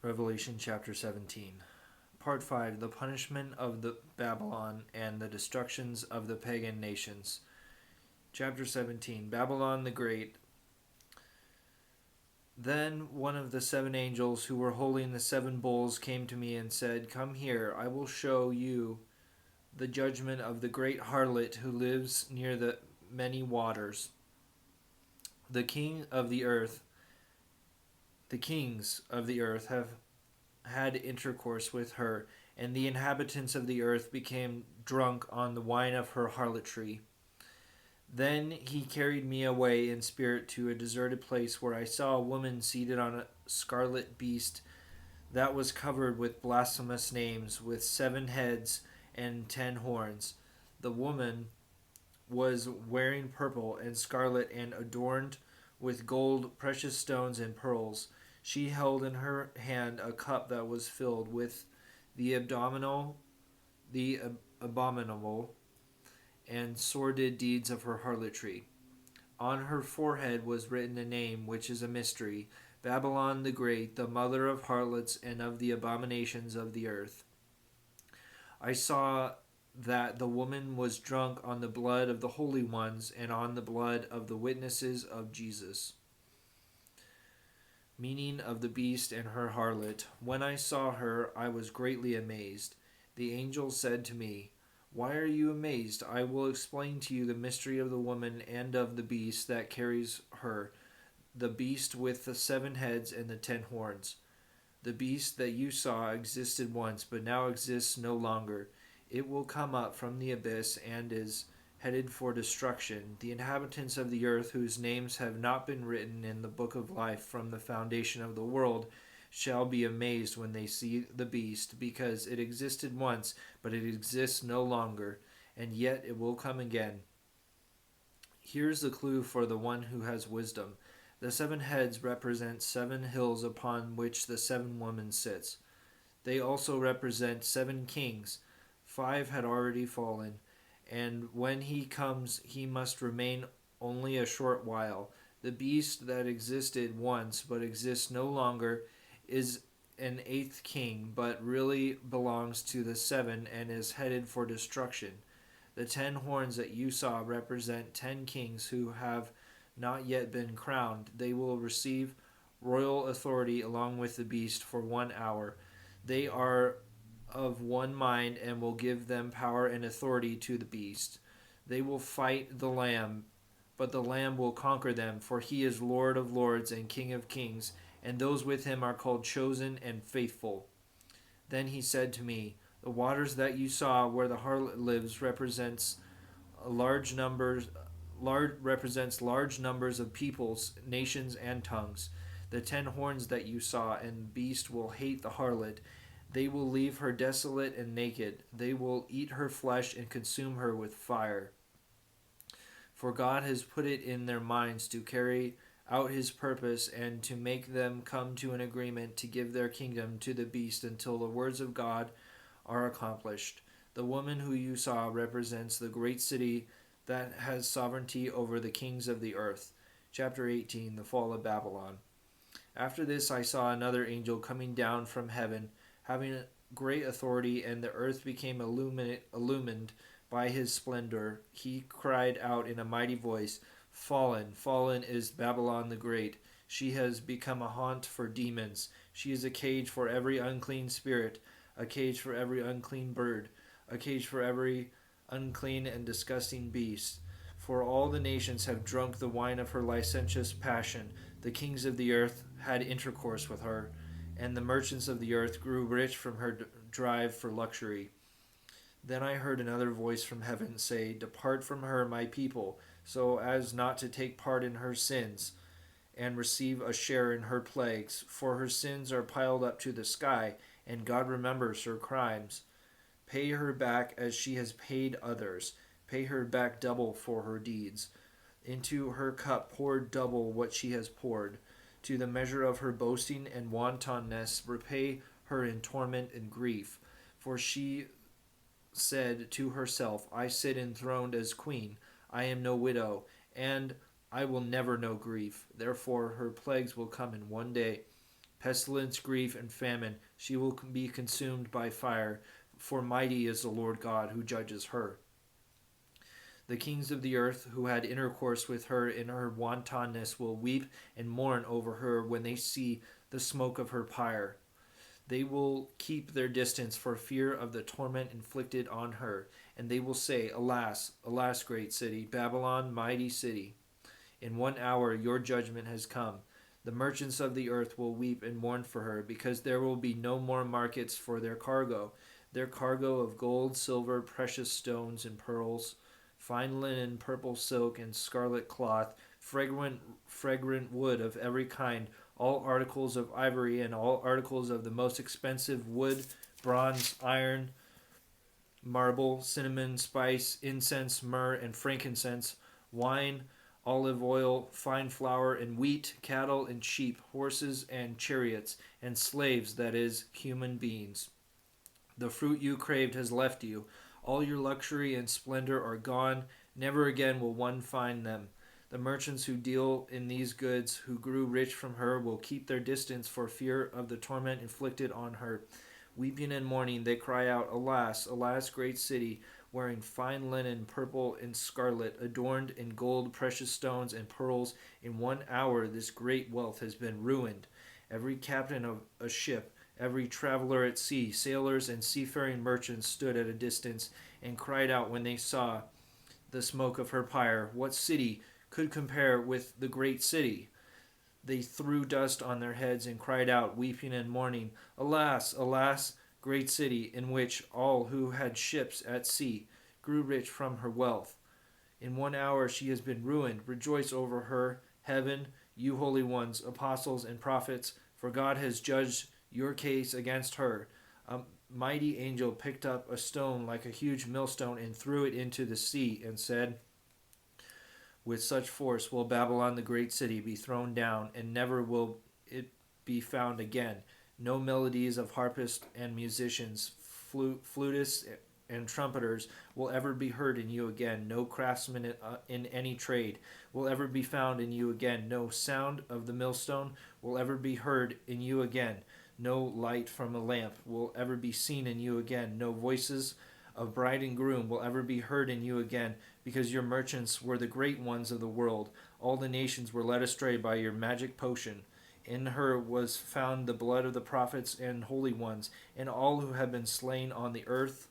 Revelation chapter 17. Part 5. The punishment of the Babylon and the destructions of the pagan nations. Chapter 17. Babylon the Great. Then one of the seven angels who were holding the seven bowls came to me and said, "Come here, I will show you the judgment of the great harlot who lives near the many waters. The king of the earth, the kings of the earth have had intercourse with her, and the inhabitants of the earth became drunk on the wine of her harlotry." Then he carried me away in spirit to a deserted place where I saw a woman seated on a scarlet beast that was covered with blasphemous names, with 7 heads and 10 horns. The woman was wearing purple and scarlet and adorned with gold, precious stones, and pearls. She held in her hand a cup that was filled with the abominable and sordid deeds of her harlotry. On her forehead was written a name which is a mystery: Babylon the Great, the mother of harlots and of the abominations of the earth. I saw that the woman was drunk on the blood of the holy ones and on the blood of the witnesses of Jesus. Meaning of the beast and her harlot. When I saw her, I was greatly amazed. The angel said to me, "Why are you amazed? I will explain to you the mystery of the woman and of the beast that carries her, the beast with the 7 heads and the 10 horns. The beast that you saw existed once, but now exists no longer. It will come up from the abyss and is headed for destruction. The inhabitants of the earth, whose names have not been written in the book of life from the foundation of the world, shall be amazed when they see the beast, because it existed once, but it exists no longer, and yet it will come again." Here's the clue for the one who has wisdom. The 7 heads represent 7 hills upon which the 7 women sits. They also represent 7 kings. 5 had already fallen, and when he comes he must remain only a short while. The beast that existed once but exists no longer is an 8th king, but really belongs to the 7 and is headed for destruction. The 10 horns that you saw represent 10 kings who have not yet been crowned. They will receive royal authority along with the beast for 1 hour. They are of one mind and will give them power and authority to the beast. They will fight the Lamb, but the Lamb will conquer them, for he is Lord of lords and King of kings, and those with him are called chosen and faithful. Then he said to me, "The waters that you saw where the harlot lives represents large numbers of peoples, nations, and tongues. The 10 horns that you saw and the beast will hate the harlot. They will leave her desolate and naked. They will eat her flesh and consume her with fire. For God has put it in their minds to carry out his purpose and to make them come to an agreement to give their kingdom to the beast until the words of God are accomplished. The woman who you saw represents the great city that has sovereignty over the kings of the earth." Chapter 18. The fall of Babylon. After this I saw another angel coming down from heaven, having great authority, and the earth became illumined by his splendor. He cried out in a mighty voice, "Fallen, fallen is Babylon the Great. She has become a haunt for demons. She is a cage for every unclean spirit, a cage for every unclean bird, a cage for every unclean and disgusting beast. For all the nations have drunk the wine of her licentious passion. The kings of the earth had intercourse with her, and the merchants of the earth grew rich from her drive for luxury." Then I heard another voice from heaven say, "Depart from her, my people, so as not to take part in her sins and receive a share in her plagues, for her sins are piled up to the sky, and God remembers her crimes. Pay her back as she has paid others. Pay her back double for her deeds. Into her cup pour double what she has poured. To the measure of her boasting and wantonness repay her in torment and grief. For she said to herself, 'I sit enthroned as queen. I am no widow, and I will never know grief.' Therefore her plagues will come in one day. pestilence, grief, and famine. She will be consumed by fire, for mighty is the Lord God who judges her. The kings of the earth who had intercourse with her in her wantonness will weep and mourn over her when they see the smoke of her pyre. They will keep their distance for fear of the torment inflicted on her, and they will say, Alas, alas, great city, Babylon, mighty city. In 1 hour your judgment has come. The merchants of the earth will weep and mourn for her, because there will be no more markets for their cargo of gold, silver, precious stones, and pearls, fine linen, purple silk, and scarlet cloth, fragrant wood of every kind, all articles of ivory, and all articles of the most expensive wood, bronze, iron, marble, cinnamon, spice, incense, myrrh, and frankincense, wine, olive oil, fine flour, and wheat, cattle and sheep, horses and chariots, and slaves, that is, human beings. The fruit you craved has left you. All your luxury and splendor are gone. Never again will one find them. The merchants who deal in these goods, who grew rich from her, will keep their distance for fear of the torment inflicted on her. Weeping and mourning, they cry out, Alas, alas, great city, wearing fine linen, purple and scarlet, adorned in gold, precious stones, and pearls. In 1 hour this great wealth has been ruined. Every captain of a ship, every traveler at sea, sailors and seafaring merchants stood at a distance and cried out when they saw the smoke of her pyre. What city could compare with the great city? They threw dust on their heads and cried out, weeping and mourning, Alas, alas, great city, in which all who had ships at sea grew rich from her wealth. In 1 hour she has been ruined. Rejoice over her, heaven, you holy ones, apostles and prophets, for God has judged your case against her. A mighty angel picked up a stone like a huge millstone and threw it into the sea and said, With such force will Babylon the great city be thrown down, and never will it be found again. No melodies of harpists and musicians, flutists and trumpeters will ever be heard in you again. No craftsmen in any trade will ever be found in you again. No sound of the millstone will ever be heard in you again. No light from a lamp will ever be seen in you again. No voices of bride and groom will ever be heard in you again, because your merchants were the great ones of the world. All the nations were led astray by your magic potion. In her was found the blood of the prophets and holy ones, and all who have been slain on the earth